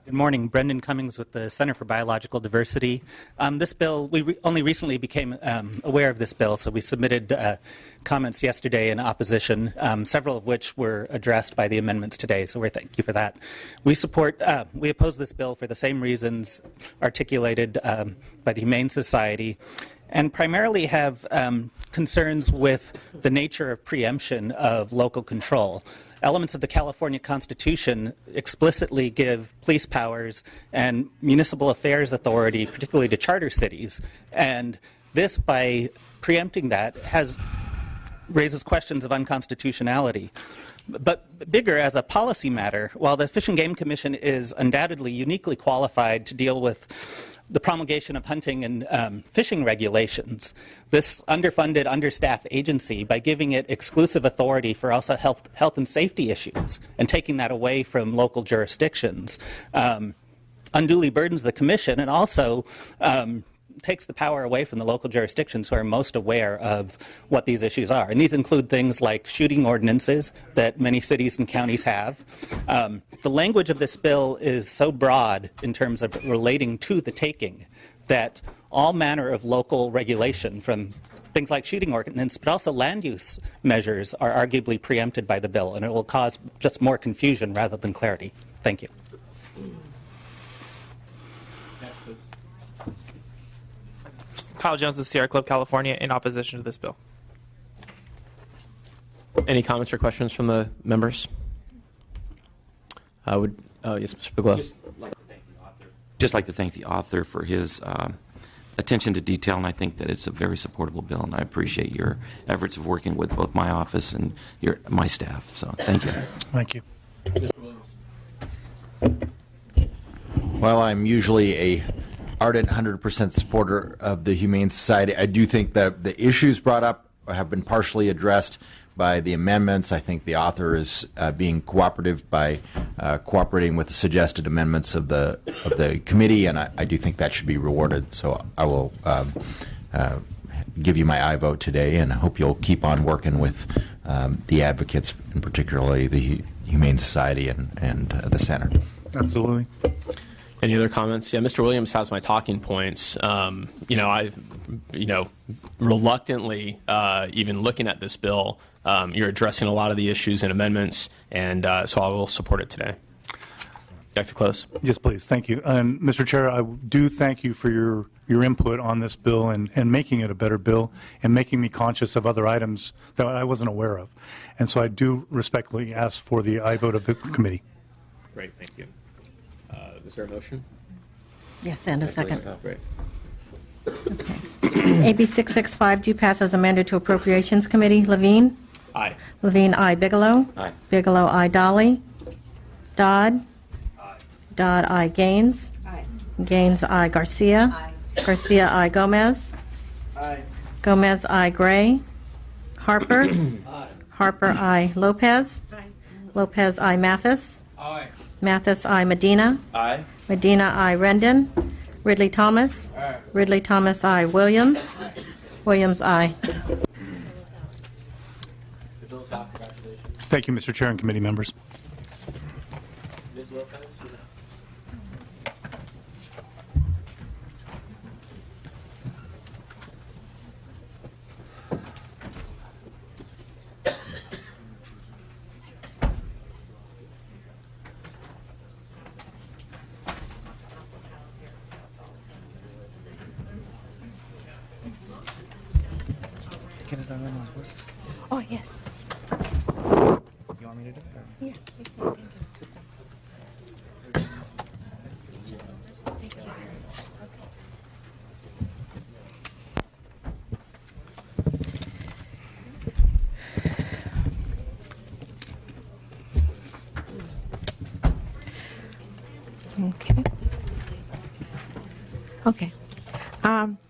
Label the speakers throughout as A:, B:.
A: Good morning. Brendan Cummings with the Center for Biological Diversity. This bill, we only recently became aware of this bill, so we submitted comments yesterday in opposition, several of which were addressed by the amendments today, so we thank you for that. We oppose this bill for the same reasons articulated by the Humane Society, and primarily have concerns with the nature of preemption of local control. Elements of the California Constitution explicitly give police powers and municipal affairs authority, particularly to charter cities. And this, by preempting that, raises questions of unconstitutionality. But bigger, as a policy matter, while the Fish and Game Commission is undoubtedly uniquely qualified to deal with the promulgation of hunting and fishing regulations, this underfunded, understaffed agency, by giving it exclusive authority for also health and safety issues and taking that away from local jurisdictions, unduly burdens the commission and also takes the power away from the local jurisdictions who are most aware of what these issues are. And these include things like shooting ordinances that many cities and counties have. The language of this bill is so broad in terms of relating to the taking that all manner of local regulation, from things like shooting ordinance, but also land use measures, are arguably preempted by the bill, and it will cause just more confusion rather than clarity. Thank you.
B: Kyle Jones of Sierra Club, California, in opposition to this bill.
C: Any comments or questions from the members? Yes, Mr. Bigelow.
D: Just like to thank the author for his attention to detail, and I think that it's a very supportable bill, and I appreciate your efforts of working with both my office and my staff. So thank you.
E: Thank you.
C: Mr. Williams.
F: Well, I'm usually a ardent 100% supporter of the Humane Society. I do think that the issues brought up have been partially addressed by the amendments. I think the author is being cooperative by cooperating with the suggested amendments of the committee, and I do think that should be rewarded. So I will give you my aye vote today, and I hope you'll keep on working with the advocates, and particularly the Humane Society and the Center.
E: Absolutely.
C: Any other comments? Yeah, Mr. Williams has my talking points. Reluctantly, even looking at this bill, you're addressing a lot of the issues and amendments, and so I will support it today. Dr. Close.
E: Yes, please. Thank you. And Mr. Chair, I do thank you for your input on this bill and making it a better bill and making me conscious of other items that I wasn't aware of. And so I do respectfully ask for the aye vote of the committee.
C: Great. Thank you. Is there a motion?
G: Yes, and a second.
C: Great.
G: Okay. AB 665 do pass as amended to Appropriations Committee. Levine?
C: Aye.
G: Levine, aye. Bigelow?
D: Aye.
G: Bigelow, aye. Dolly? Dodd?
D: Aye.
G: Dodd, aye. Gaines?
H: Aye.
G: Gaines, aye. Garcia?
H: Aye.
G: Garcia, aye. Gomez?
D: Aye.
G: Gomez, aye. Gray? Harper?
D: Aye.
G: Harper, aye. Lopez?
H: Aye.
G: Lopez, aye. Mathis?
D: Aye.
G: Mathis, aye. Medina?
D: Aye.
G: Medina, aye. Rendon? Ridley Thomas?
D: Aye.
G: Ridley Thomas, aye. Williams?
D: Aye.
G: Williams, aye.
E: Thank you, Mr. Chair and committee members.
C: Ms. Lopez?
H: Oh, yes.
A: You want me to do it?
H: Yeah. Okay. Okay.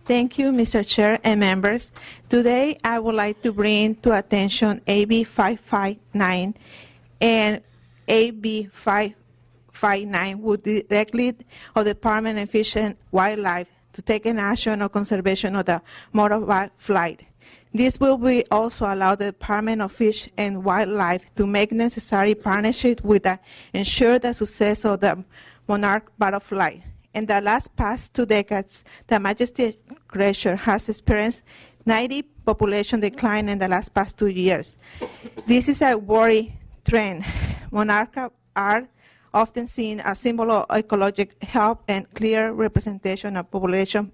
H: Thank you, Mr. Chair and members. Today, I would like to bring to attention AB 559 and AB 559 would directly of the Department of Fish and Wildlife to take an action on conservation of the motorbike flight. This will be also allow the Department of Fish and Wildlife to make necessary partnership with ensure the success of the monarch butterfly. In the past 2 decades, the majestic creature has experienced 90 population decline in the past 2 years. This is a worry trend. Monarchs are often seen as symbol of ecological health and clear representation of population.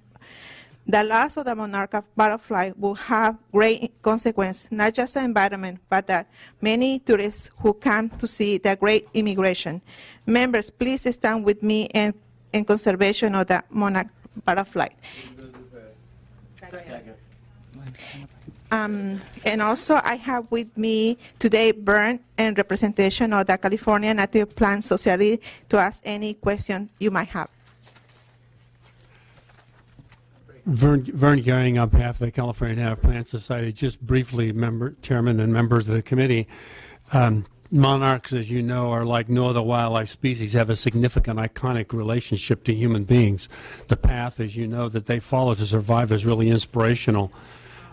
H: The loss of the monarch butterfly will have great consequence, not just the environment, but the many tourists who come to see the great immigration. Members, please stand with me in conservation of the monarch butterfly. And also I have with me today Vern in representation of the California Native Plant Society to ask any question you might have.
I: Vern Gehring on behalf of the California Native Plant Society. Just briefly, Chairman and members of the committee, monarchs, as you know, are like no other wildlife species, have a significant iconic relationship to human beings. The path, as you know, that they follow to survive is really inspirational.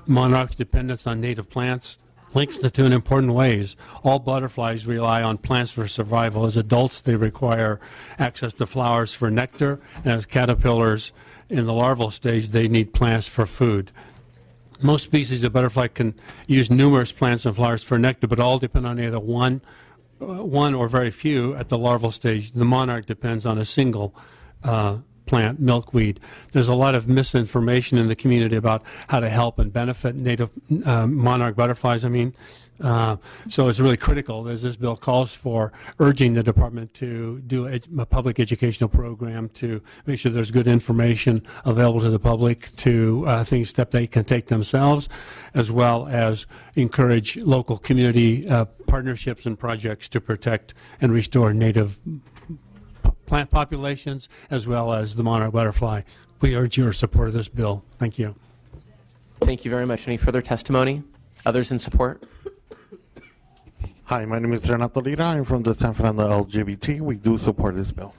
I: Monarchs' dependence on native plants links the two in important ways. All butterflies rely on plants for survival. As adults, they require access to flowers for nectar, and as caterpillars in the larval stage, they need plants for food. Most species of butterfly can use numerous plants and flowers for nectar, but all depend on either one or very few at the larval stage. The monarch depends on a single plant, milkweed. There's a lot of misinformation in the community about how to help and benefit native monarch butterflies. So it's really critical, as this bill calls for, urging the department to do a public educational program to make sure there's good information available to the public, to things that they can take themselves, as well as encourage local community partnerships and projects to protect and restore native plant populations, as well as the monarch butterfly. We urge your support of this bill. Thank you.
C: Thank you very much. Any further testimony? Others in support?
J: Hi, my name is Renato Lira. I'm from the San Fernando LGBT. We do support this bill.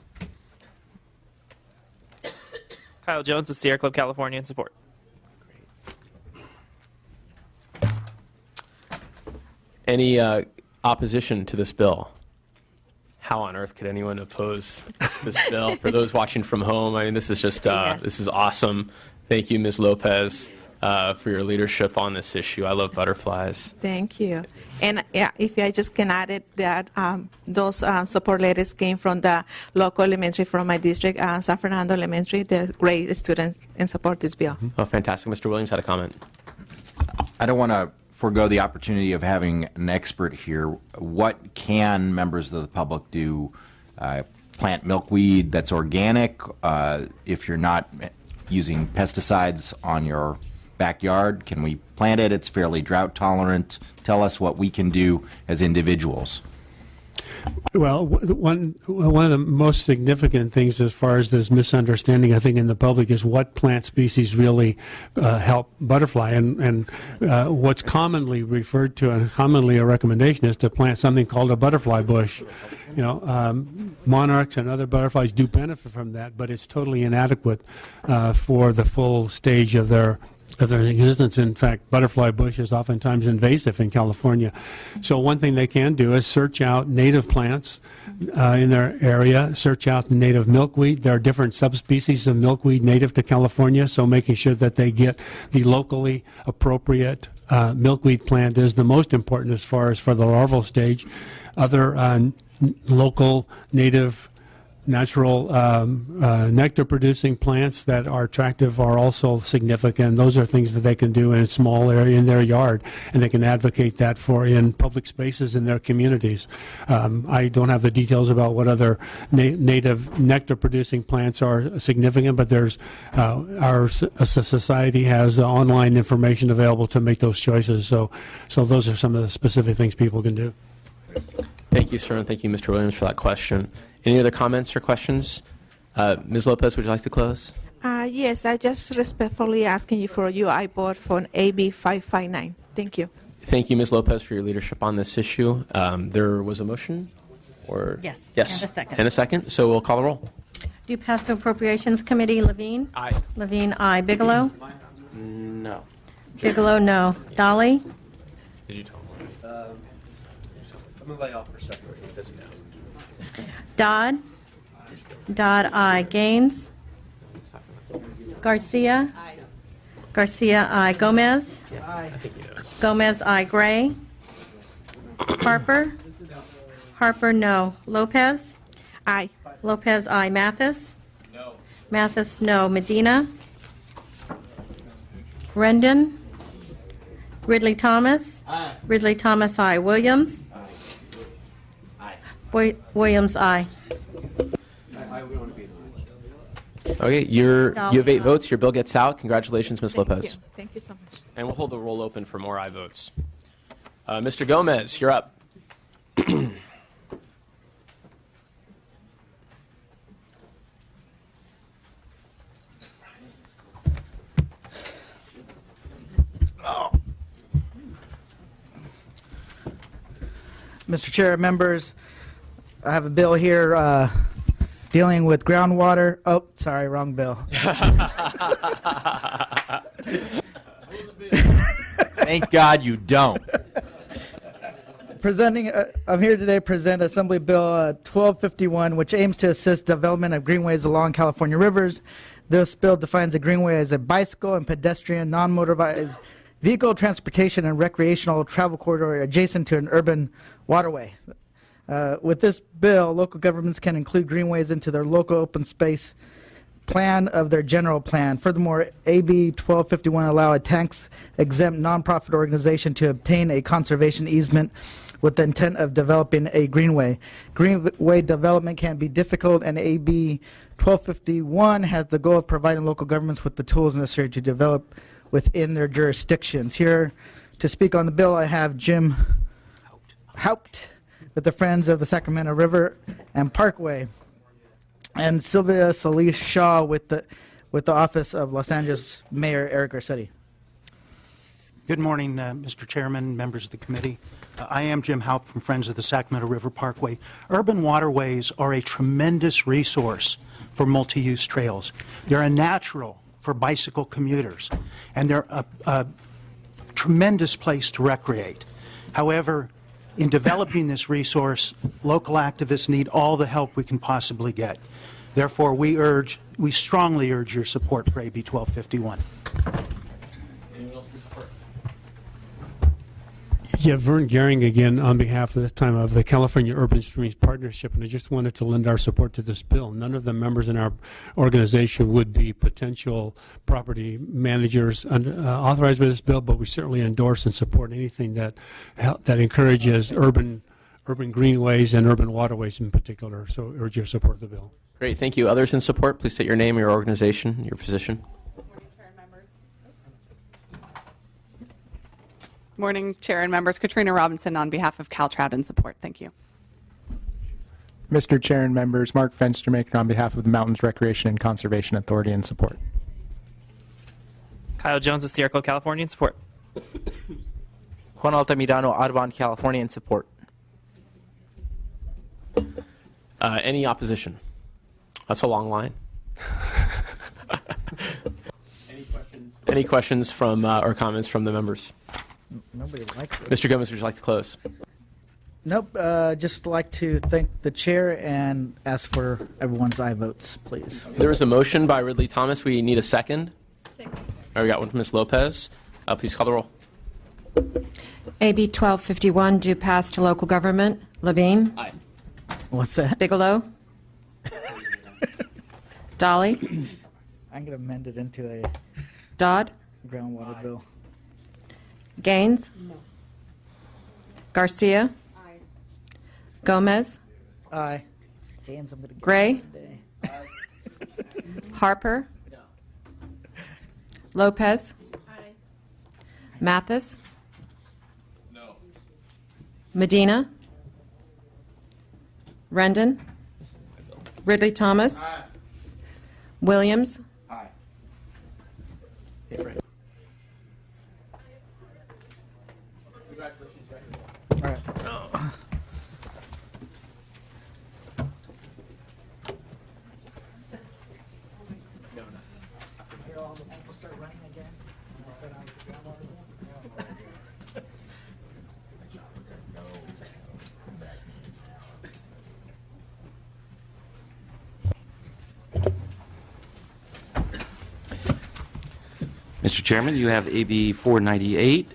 B: Kyle Jones with Sierra Club California in support.
C: Any opposition to this bill? How on earth could anyone oppose this bill? For those watching from home, this is just this is awesome. Thank you, Ms. Lopez, for your leadership on this issue. I love butterflies.
H: Thank you. And if I just can add it, that those support letters came from the local elementary from my district, San Fernando Elementary. They're great students and support this bill.
C: Oh, fantastic. Mr. Williams had a comment.
F: I don't want to forego the opportunity of having an expert here. What can members of the public do? Plant milkweed that's organic if you're not using pesticides on your backyard? Can we plant it? It's fairly drought tolerant. Tell us what we can do as individuals.
I: Well, one of the most significant things as far as this misunderstanding, I think, in the public is what plant species really help butterfly. And what's commonly referred to and commonly a recommendation is to plant something called a butterfly bush. Monarchs and other butterflies do benefit from that, but it's totally inadequate for the full stage of their existence. In fact, butterfly bush is oftentimes invasive in California. So one thing they can do is search out native plants in their area, search out the native milkweed. There are different subspecies of milkweed native to California, so making sure that they get the locally appropriate milkweed plant is the most important as far as for the larval stage. Other local native natural nectar-producing plants that are attractive are also significant. Those are things that they can do in a small area in their yard, and they can advocate that for in public spaces in their communities. I don't have the details about what other native nectar-producing plants are significant, but there's our society has online information available to make those choices. So those are some of the specific things people can do.
C: Thank you, sir, and thank you, Mr. Williams, for that question. Any other comments or questions? Ms. Lopez, would you like to close?
H: Yes, I just respectfully asking you for your vote for AB 559. Thank you.
C: Thank you, Ms. Lopez, for your leadership on this issue. There was a motion?
G: Yes.
C: Yes.
G: And a second.
C: And a second. So we'll call the roll.
G: Do pass to Appropriations Committee. Levine?
C: Aye.
G: Levine, aye. Bigelow?
C: No.
G: Bigelow, no. Dolly?
C: Did you tell me?
K: I'm going to lay off for a second.
G: Dodd? Dodd, aye. Gaines? Garcia? Garcia, aye. Gomez? Gomez, aye. Gray? Harper? Harper, no. Lopez?
H: Aye.
G: Lopez, aye. Mathis? No. Mathis, no. Medina? Rendon? Ridley Thomas? Aye. Ridley Thomas, aye. Williams? Aye. Williams, aye.
C: Okay, you have 8 votes. Your bill gets out. Congratulations, Ms. Lopez.
H: Thank you so much.
C: And we'll hold the roll open for more aye votes. Mr. Gomez, you're up.
K: Mr. Chair, members, I have a bill here dealing with groundwater. Oh, sorry, wrong bill.
F: Thank God you don't.
K: I'm here today to present Assembly Bill 1251, which aims to assist development of greenways along California rivers. This bill defines a greenway as a bicycle and pedestrian, non-motorized vehicle transportation and recreational travel corridor adjacent to an urban waterway. With this bill, local governments can include greenways into their local open space plan of their general plan. Furthermore, AB 1251 allow a tax-exempt nonprofit organization to obtain a conservation easement with the intent of developing a greenway. Greenway development can be difficult, and AB 1251 has the goal of providing local governments with the tools necessary to develop within their jurisdictions. Here to speak on the bill, I have Jim Haupt with the Friends of the Sacramento River and Parkway, and Sylvia Solis Shaw with the Office of Los Angeles Mayor Eric Garcetti.
L: Good morning, Mr. Chairman, members of the committee. I am Jim Haupt from Friends of the Sacramento River Parkway. Urban waterways are a tremendous resource for multi-use trails. They're a natural for bicycle commuters, and they're a tremendous place to recreate. However, in developing this resource, local activists need all the help we can possibly get. Therefore, we strongly urge your support for AB 1251.
C: Anyone else in support?
I: Yeah, Vern Gehring again on behalf of this time of the California Urban Streams Partnership, and I just wanted to lend our support to this bill. None of the members in our organization would be potential property managers authorized by this bill, but we certainly endorse and support anything that encourages urban greenways and urban waterways in particular. So urge your support of the bill.
C: Great, thank you. Others in support, please state your name, your organization, your position.
M: Morning, Chair and members. Katrina Robinson on behalf of Caltrout in support. Thank you.
N: Mr. Chair and members, Mark Fenstermaker on behalf of the Mountains Recreation and Conservation Authority in support.
B: Kyle Jones of Sierra Club, California in support.
O: Juan Altamirano, Audubon, California in support.
C: Any opposition? That's a long line. Any questions from or comments from the members?
K: Nobody likes it.
C: Mr. Gomez, would you like to close?
K: Nope. Just like to thank the chair and ask for everyone's aye votes, please.
C: There was a motion by Ridley Thomas. We need a second. Second. We got one from Ms. Lopez. Please call the roll.
G: AB 1251 due pass to local government. Levine?
C: Aye.
K: What's that?
G: Bigelow? Dolly?
K: I'm going to amend it into a
G: Dodd?
K: groundwater bill.
G: Gaines? No. Garcia? Aye. Gomez?
K: Aye. Gaines, I'm going to
G: Gray? Harper? No. Lopez? Aye. Mathis?
C: No.
G: Medina? Rendon? Ridley Thomas?
C: Aye.
G: Williams?
F: Aye.
C: Yeah, right.
K: All right.
D: Mr. Chairman, you have AB 498.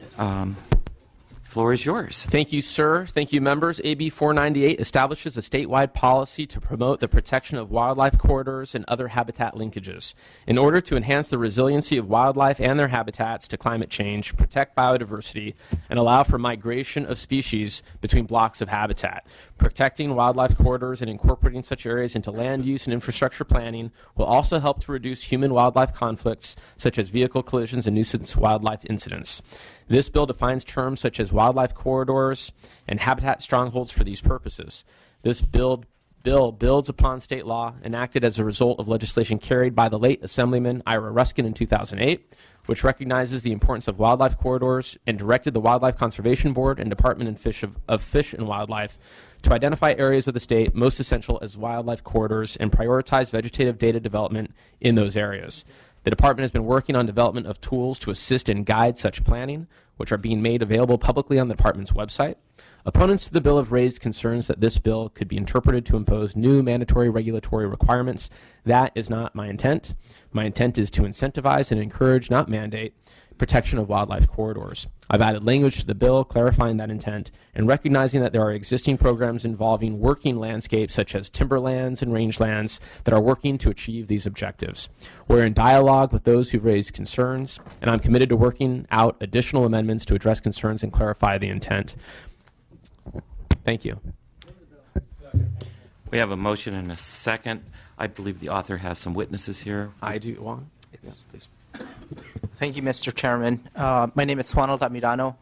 D: Floor is yours.
C: Thank you, sir. Thank you, members. AB 498 establishes a statewide policy to promote the protection of wildlife corridors and other habitat linkages in order to enhance the resiliency of wildlife and their habitats to climate change, protect biodiversity, and allow for migration of species between blocks of habitat. Protecting wildlife corridors and incorporating such areas into land use and infrastructure planning will also help to reduce human-wildlife conflicts, such as vehicle collisions and nuisance wildlife incidents. This bill defines terms such as wildlife corridors and habitat strongholds for these purposes. This bill builds upon state law enacted as a result of legislation carried by the late Assemblyman Ira Ruskin in 2008, which recognizes the importance of wildlife corridors and directed the Wildlife Conservation Board and Department of Fish and Wildlife to identify areas of the state most essential as wildlife corridors and prioritize vegetative data development in those areas. The department has been working on development of tools to assist and guide such planning, which are being made available publicly on the department's website. Opponents to the bill have raised concerns that this bill could be interpreted to impose new mandatory regulatory requirements. That is not my intent. My intent is to incentivize and encourage, not mandate, protection of wildlife corridors. I've added language to the bill clarifying that intent and recognizing that there are existing programs involving working landscapes such as timberlands and rangelands that are working to achieve these objectives. We're in dialogue with those who've raised concerns, and I'm committed to working out additional amendments to address concerns and clarify the intent. Thank you.
D: We have a motion and a second. I believe the author has some witnesses here.
C: I do. Juan?
D: Yes, please.
O: Thank you, Mr. Chairman. My name is Juan Altamirano,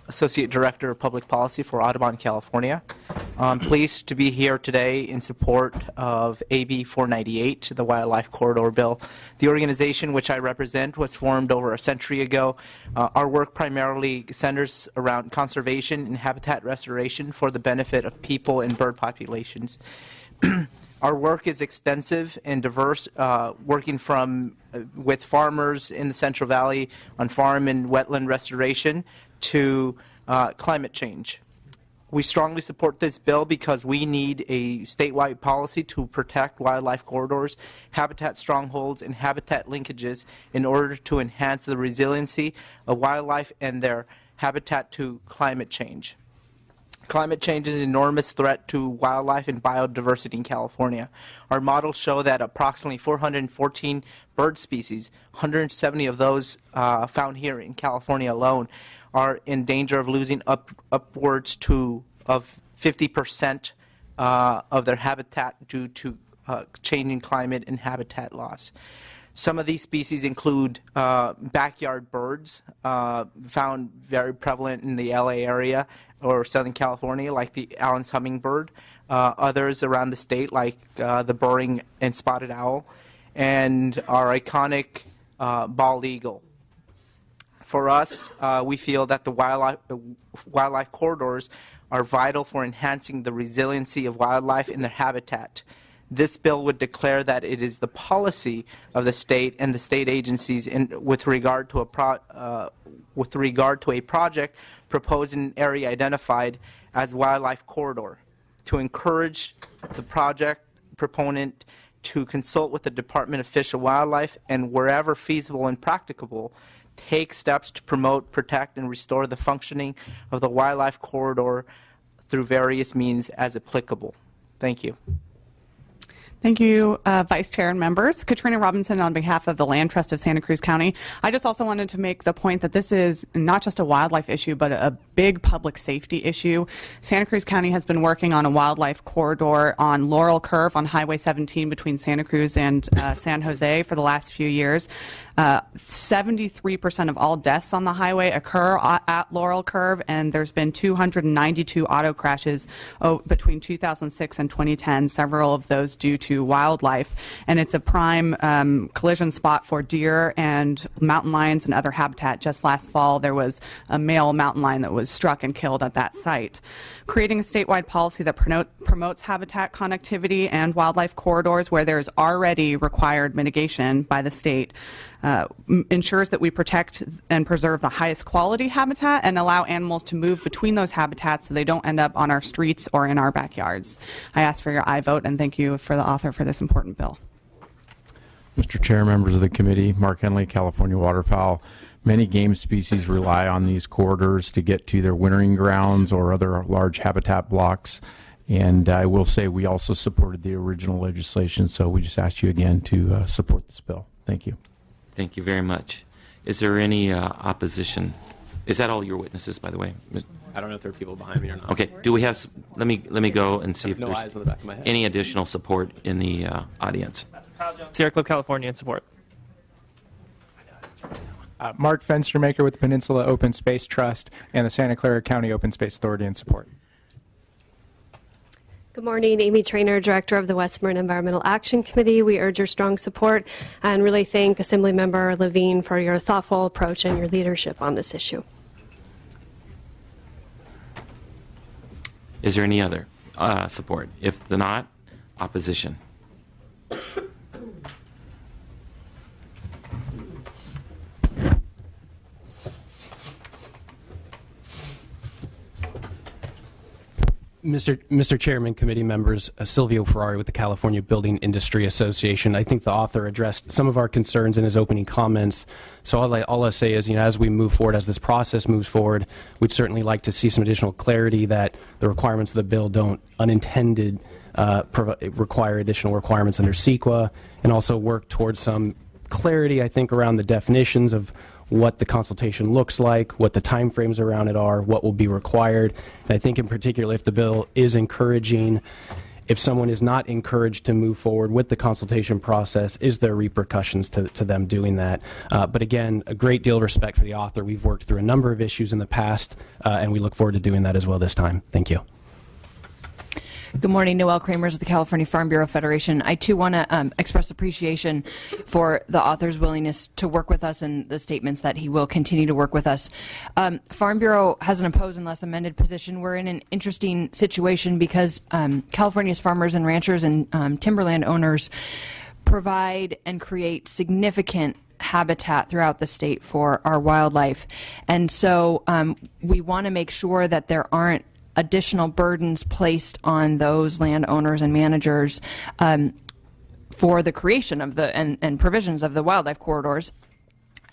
O: Associate Director of Public Policy for Audubon, California. I'm pleased to be here today in support of AB 498, the Wildlife Corridor Bill. The organization which I represent was formed over a century ago. Our work primarily centers around conservation and habitat restoration for the benefit of people and bird populations. Our work is extensive and diverse, working with farmers in the Central Valley on farm and wetland restoration to climate change. We strongly support this bill because we need a statewide policy to protect wildlife corridors, habitat strongholds, and habitat linkages in order to enhance the resiliency of wildlife and their habitat to climate change. Climate change is an enormous threat to wildlife and biodiversity in California. Our models show that approximately 414 bird species, 170 of those found here in California alone, are in danger of losing upwards of 50% of their habitat due to changing climate and habitat loss. Some of these species include backyard birds, found very prevalent in the LA area or Southern California, like the Allen's hummingbird. Others around the state, like the burring and spotted owl, and our iconic bald eagle. For us, we feel that the wildlife corridors are vital for enhancing the resiliency of wildlife in their habitat. This bill would declare that it is the policy of the state and the state agencies with regard to a project proposed in an area identified as wildlife corridor, to encourage the project proponent to consult with the Department of Fish and Wildlife and, wherever feasible and practicable, take steps to promote, protect, and restore the functioning of the wildlife corridor through various means as applicable. Thank you.
M: Thank you, Vice Chair and members. Katrina Robinson on behalf of the Land Trust of Santa Cruz County. I just also wanted to make the point that this is not just a wildlife issue, but a big public safety issue. Santa Cruz County has been working on a wildlife corridor on Laurel Curve on Highway 17 between Santa Cruz and San Jose for the last few years. 73% of all deaths on the highway occur at Laurel Curve, and there's been 292 auto crashes between 2006 and 2010, several of those due to wildlife. And it's a prime collision spot for deer and mountain lions and other habitat. Just last fall, there was a male mountain lion that was struck and killed at that site. Creating a statewide policy that promotes habitat connectivity and wildlife corridors where there's already required mitigation by the state ensures that we protect and preserve the highest quality habitat and allow animals to move between those habitats so they don't end up on our streets or in our backyards. I ask for your aye vote and thank you for the author for this important bill.
P: Mr. Chair, members of the committee, Mark Henley, California waterfowl. Many game species rely on these corridors to get to their wintering grounds or other large habitat blocks. And I will say we also supported the original legislation, so we just ask you again to support this bill. Thank you.
D: Thank you very much. Is there any opposition? Is that all your witnesses, by the way?
C: I don't know if there are people behind me or not.
D: Okay. Do we have? Let me go and see if
C: No
D: there's
C: eyes on the back of my head.
D: any additional support in the audience.
B: Sierra Club, California, in support.
N: Mark Fenstermaker with Peninsula Open Space Trust and the Santa Clara County Open Space Authority in support.
Q: Good morning, Amy Trainer, Director of the Westmoreland Environmental Action Committee. We urge your strong support and really thank Assemblymember Levine for your thoughtful approach and your leadership on this issue.
D: Is there any other support? If not, opposition.
R: Mr. Chairman, committee members, Silvio Ferrari with the California Building Industry Association. I think the author addressed some of our concerns in his opening comments. So all I'll say is, as we move forward, as this process moves forward, we'd certainly like to see some additional clarity that the requirements of the bill don't unintended require additional requirements under CEQA, and also work towards some clarity, I think, around the definitions of what the consultation looks like, what the timeframes around it are, what will be required. And I think in particular, if the bill is encouraging, if someone is not encouraged to move forward with the consultation process, is there repercussions to them doing that? But again, a great deal of respect for the author. We've worked through a number of issues in the past, and we look forward to doing that as well this time. Thank you.
S: Good morning, Noelle Kramers of the California Farm Bureau Federation. I too want to express appreciation for the author's willingness to work with us and the statements that he will continue to work with us. Farm Bureau has an opposed unless amended position. We're in an interesting situation because California's farmers and ranchers and timberland owners provide and create significant habitat throughout the state for our wildlife. And so we want to make sure that there aren't additional burdens placed on those landowners and managers for the creation of the and provisions of the wildlife corridors.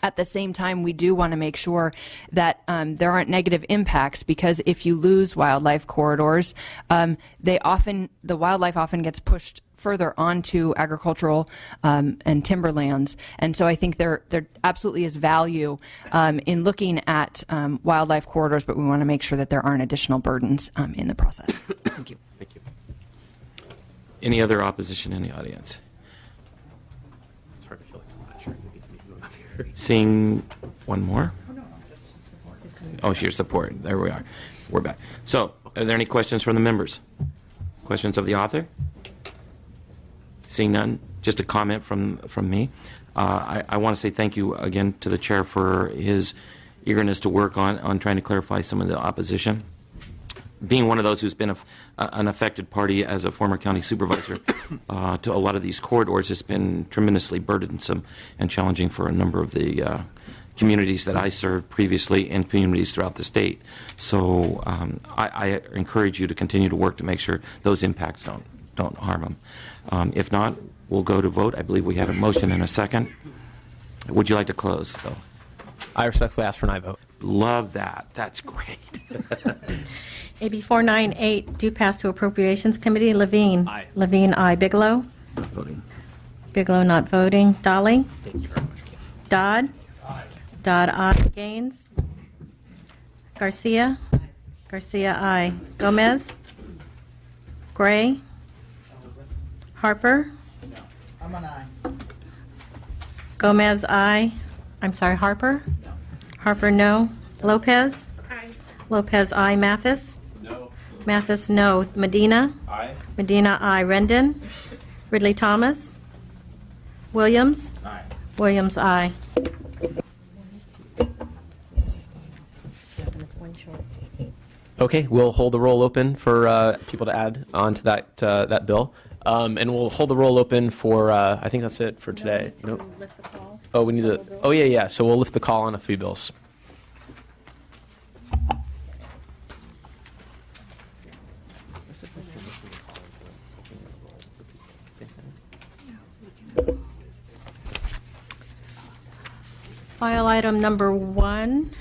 S: At the same time, we do want to make sure that there aren't negative impacts, because if you lose wildlife corridors, the wildlife often gets pushed further onto agricultural and timberlands. And so I think there absolutely is value in looking at wildlife corridors, but we want to make sure that there aren't additional burdens in the process. Thank you.
D: Thank you. Any other opposition in the audience?
C: It's hard to feel like I'm not sure.
D: Seeing one more? Oh, your support. There we are. We're back. So, are there any questions from the members? Questions of the author? Seeing none, just a comment from me. I want to say thank you again to the chair for his eagerness to work on trying to clarify some of the opposition. Being one of those who's been an affected party as a former county supervisor to a lot of these corridors has been tremendously burdensome and challenging for a number of the communities that I served previously and communities throughout the state. So I encourage you to continue to work to make sure those impacts don't harm them. If not, we'll go to vote. I believe we have a motion and a second. Would you like to close, Bill?
C: I respectfully ask for an aye vote.
D: Love that. That's great.
G: AB 498, due pass to Appropriations Committee. Levine.
C: Aye.
G: Levine, aye. Bigelow.
D: Not voting.
G: Bigelow not voting. Dolly.
C: Thank you very much.
G: Dodd. Aye. Dodd, aye. Gaines. Garcia. Garcia, aye. Gomez. Gray. Harper.
K: I'm an aye.
G: Gomez, aye. I'm sorry, Harper? No. Harper, no. Lopez? Aye. Lopez, aye. Mathis?
C: No.
G: Mathis, no. Medina?
C: Aye.
G: Medina, aye. Rendon? Ridley Thomas? Williams?
C: Aye.
G: Williams, aye.
C: Okay, we'll hold the roll open for people to add on to that bill. And we'll hold the roll open for, I think that's it for today. Nope. Oh, we need to, oh yeah. So we'll lift the call on a few bills.
G: File item number 1,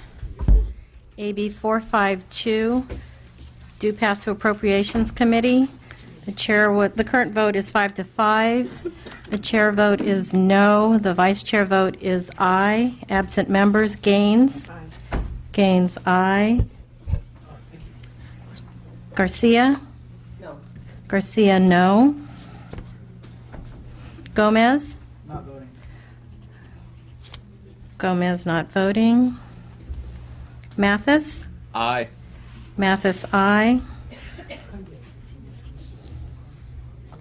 G: AB 452, due pass to Appropriations Committee. The current vote is 5 to 5. The chair vote is no. The vice chair vote is aye. Absent members, Gaines. Aye. Gaines, aye. Garcia? No. Garcia, no. Gomez?
K: Not voting.
G: Gomez, not voting. Mathis?
C: Aye.
G: Mathis, aye.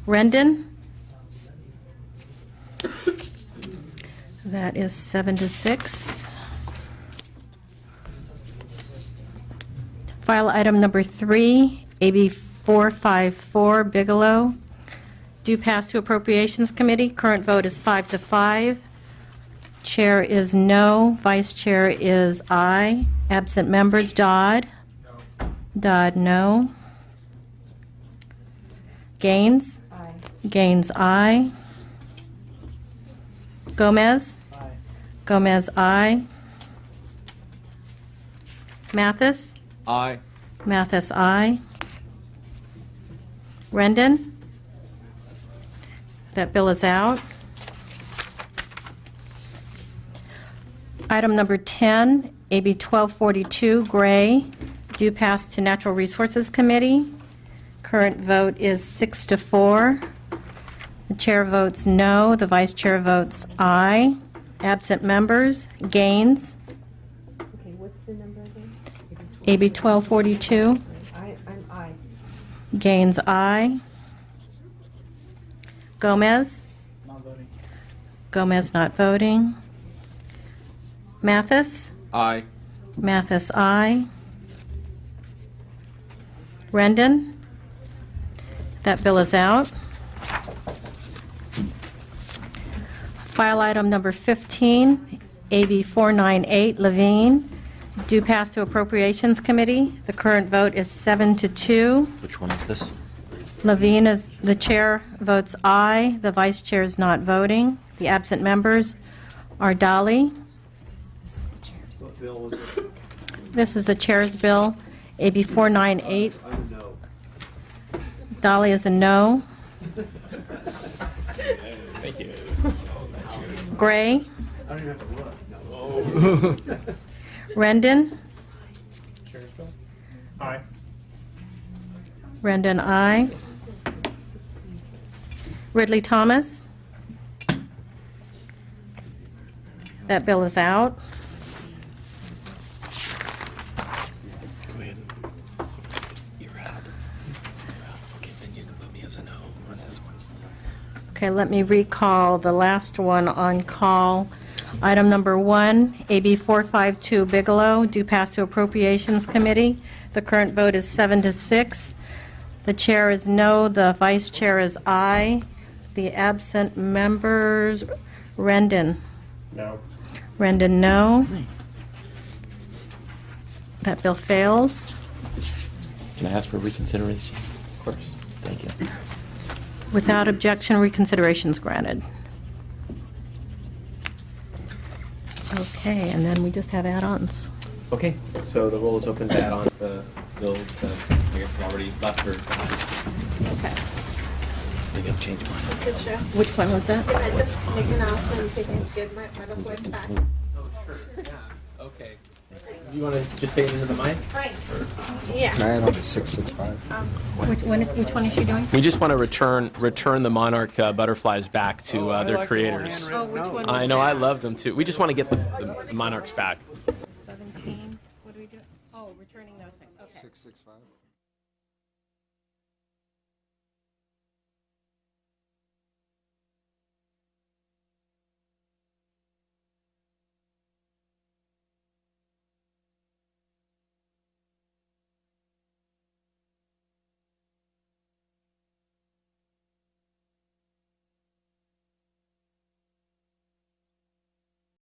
G: Rendon? That is 7 to 6. File item number 3, AB 454, Bigelow. Due pass to Appropriations Committee. Current vote is 5 to 5. Chair is no. Vice chair is aye. Absent members, Dodd. No. Dodd, no. Gaines? Aye. Gaines, aye. Gomez? Aye. Gomez, aye. Mathis?
C: Aye.
G: Mathis, aye. Rendon? That bill is out. Item number 10, AB 1242, Gray, due pass to Natural Resources Committee. Current vote is 6 to 4. The chair votes no. The vice chair votes aye. Absent members, Gaines.
T: Okay, what's the number again?
G: AB 1242.
T: I'm aye.
G: Gaines, aye. Gomez.
K: Not voting.
G: Gomez, not voting. Mathis.
C: Aye.
G: Mathis, aye. Rendon. That bill is out. File item number 15, AB 498, Levine, due pass to Appropriations Committee. The current vote is 7 to 2.
F: Which one is this?
G: Levine is the chair votes aye. The vice chair is not voting. The absent members are Dolly. This is the chair's bill, AB 498. Dolly is a no.
C: Thank you.
G: Gray.
C: I don't even have to look. No.
G: Rendon.
C: Chair's bill? Aye.
G: Rendon, aye. Ridley Thomas. That bill is out.
C: Go ahead. You're out. Okay, then you can put me as a no on this one.
G: Okay, let me recall the last one on call. Item number 1, AB 452 Bigelow, due pass to Appropriations Committee. The current vote is 7 to 6. The chair is no. The vice chair is aye. The absent members, Rendon.
C: No.
G: Rendon, no. That bill fails.
D: Can I ask for reconsideration? Of course. Thank you.
G: Without objection, reconsideration is granted. Okay, and then we just have add-ons.
C: Okay, so the roll is open to add on to bills that I guess have already left or behind.
G: Okay.
D: I got to change mine.
G: Which one was that?
T: I just make an announcement, get my legislative back.
C: Oh, sure. Yeah. Okay. You want to just say it into the mic?
T: Right. Yeah.
J: Can I add on to 665?
G: Which one is she doing?
C: We just want to return the monarch butterflies back to their creators.
G: Oh, which one?
C: I know, I loved them too. We just want to get the monarchs back.
G: 17. What do we do? Oh, returning those things. Okay.
J: 665.